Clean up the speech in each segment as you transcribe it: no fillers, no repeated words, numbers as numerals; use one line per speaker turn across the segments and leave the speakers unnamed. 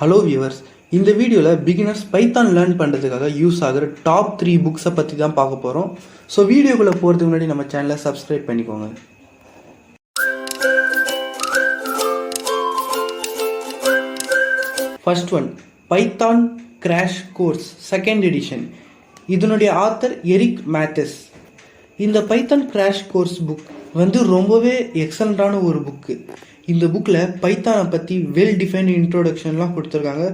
Hello viewers, இந்த வீடியோவில் beginners Python learn பண்ணுறதுக்காக யூஸ் ஆகிற டாப் 3 புக்ஸை பற்றி தான் பார்க்க போகிறோம். ஸோ வீடியோக்குள்ளே போகிறதுக்கு முன்னாடி நம்ம சேனலை சப்ஸ்கிரைப் பண்ணிக்கோங்க. First one, Python crash course second edition. இதனுடைய ஆத்தர் எரிக் மேத்தஸ். இந்த பைத்தான் கிராஷ் கோர்ஸ் புக் ரொம்பவே எக்ஸலண்ட்டான ஒரு புக்கு. இந்த புக்கில் பைத்தானை பற்றி வெல் டிஃபைன் இன்ட்ரோடக்ஷன்லாம் கொடுத்துருக்காங்க.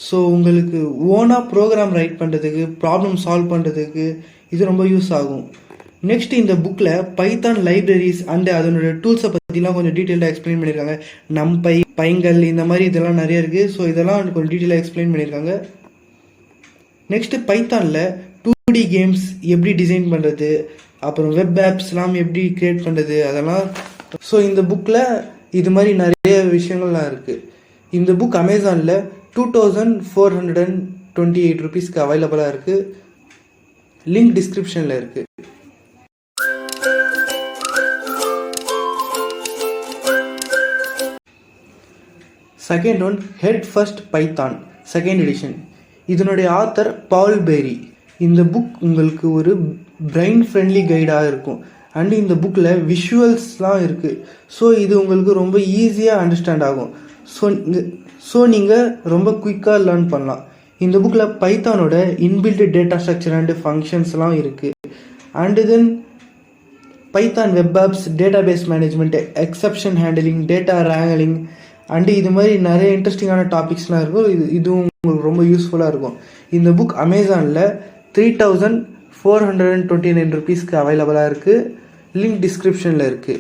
ஸோ உங்களுக்கு ஓனாக ப்ரோக்ராம் ரைட் பண்ணுறதுக்கு, ப்ராப்ளம் சால்வ் பண்ணுறதுக்கு இது ரொம்ப யூஸ் ஆகும். நெக்ஸ்ட், இந்த புக்கில் பைத்தான் லைப்ரரிஸ் அண்ட் அதனுடைய டூல்ஸை பற்றிலாம் கொஞ்சம் டீட்டெயிலாக எக்ஸ்பிளைன் பண்ணியிருக்காங்க. நம்பை, பைங்கல் இந்த மாதிரி இதெல்லாம் நிறைய இருக்குது. ஸோ இதெல்லாம் கொஞ்சம் டீட்டெயிலாக எக்ஸ்பிளைன் பண்ணியிருக்காங்க. நெக்ஸ்ட்டு, பைத்தானில் 2D கேம்ஸ் எப்படி டிசைன் பண்ணுறது, அப்புறம் வெப் ஆப்ஸ்லாம் எப்படி க்ரியேட் பண்ணுறது அதெல்லாம். ஸோ இந்த புக்கில் இது மாதிரி நிறைய விஷயங்கள்லாம் இருக்குது. இந்த புக் அமேசானில் 2428 ருபீஸ்க்கு அவைலபிளாக இருக்குது. லிங்க் டிஸ்கிரிப்ஷனில் இருக்குது. Second one, head first Python second edition. இதனுடைய ஆத்தர் பால் பேரி. இந்த புக் உங்களுக்கு ஒரு பிரெயின் ஃப்ரெண்ட்லி கைடாக இருக்கும். அண்ட் இந்த புக்கில் விஷுவல்ஸ்லாம் இருக்குது. ஸோ இது உங்களுக்கு ரொம்ப ஈஸியாக அண்டர்ஸ்டாண்ட் ஆகும். ஸோ நீங்கள் ரொம்ப குயிக்காக லேர்ன் பண்ணலாம். இந்த புக்கில் பைத்தானோட இன்பில்ட் டேட்டா ஸ்ட்ரக்சர் அண்டு ஃபங்க்ஷன்ஸ்லாம் இருக்குது. And then Python web apps, database management, exception handling, data wrangling and இது மாதிரி நிறைய இன்ட்ரெஸ்டிங்கான டாபிக்ஸ்லாம் இருக்கும். இதுவும் உங்களுக்கு ரொம்ப யூஸ்ஃபுல்லாக இருக்கும். இந்த புக் அமேசானில் 3429 ருபீஸ்க்கு அவைலபிளாக இருக்குது. லிங்க் டிஸ்கிரிப்ஷனில் இருக்குது.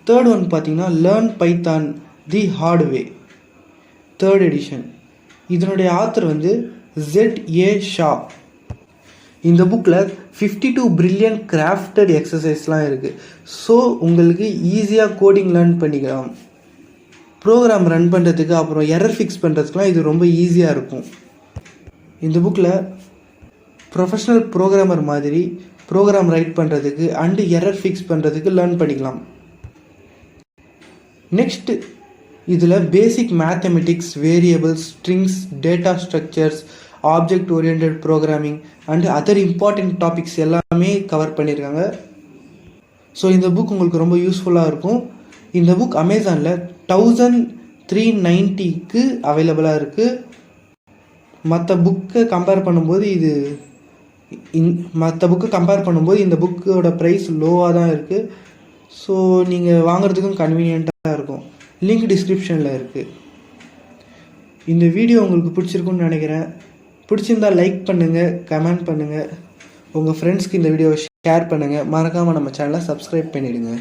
தேர்ட் ஒன் பார்த்தீங்கன்னா learn Python the heart way third edition. இதனுடைய ஆத்தர் ZA ஷா. இந்த புக்கில் 52 பிரில்லியன்ட் கிராஃப்டட் எக்ஸசைஸ்லாம் இருக்குது. ஸோ உங்களுக்கு ஈஸியாக கோடிங் லேர்ன் பண்ணிக்கலாம். ப்ரோக்ராம் ரன் பண்ணுறதுக்கு, அப்புறம் எரர் ஃபிக்ஸ் பண்ணுறதுக்குலாம் இது ரொம்ப ஈஸியாக இருக்கும். இந்த புக்கில் ப்ரொஃபஷ்னல் ப்ரோக்ராமர் மாதிரி ப்ரோக்ராம் ரைட் பண்ணுறதுக்கு அண்டு எரர் ஃபிக்ஸ் பண்ணுறதுக்கு லேர்ன் பண்ணிக்கலாம். நெக்ஸ்ட்டு, இதில் பேசிக் mathematics, variables, strings, data structures, object oriented programming and other important topics எல்லாமே கவர் பண்ணியிருக்காங்க. ஸோ இந்த புக் உங்களுக்கு ரொம்ப யூஸ்ஃபுல்லாக இருக்கும். இந்த புக் அமேசானில் 1390க்கு அவைலபிளாக இருக்குது. மற்ற புக்கை கம்பேர் பண்ணும்போது இந்த புக்கோட ப்ரைஸ் லோவாக தான் இருக்குது. ஸோ நீங்கள் வாங்குறதுக்கும் கன்வீனியண்ட்டாக இருக்கும். லிங்க் டிஸ்கிரிப்ஷனில் இருக்குது. இந்த வீடியோ உங்களுக்கு பிடிச்சிருக்குன்னு நினைக்கிறேன். பிடிச்சிருந்தால் லைக் பண்ணுங்கள், கமெண்ட் பண்ணுங்கள், உங்கள் ஃப்ரெண்ட்ஸ்க்கு இந்த வீடியோவை ஷேர் பண்ணுங்கள். மறக்காமல் நம்ம சேனலை சப்ஸ்கிரைப் பண்ணிவிடுங்க.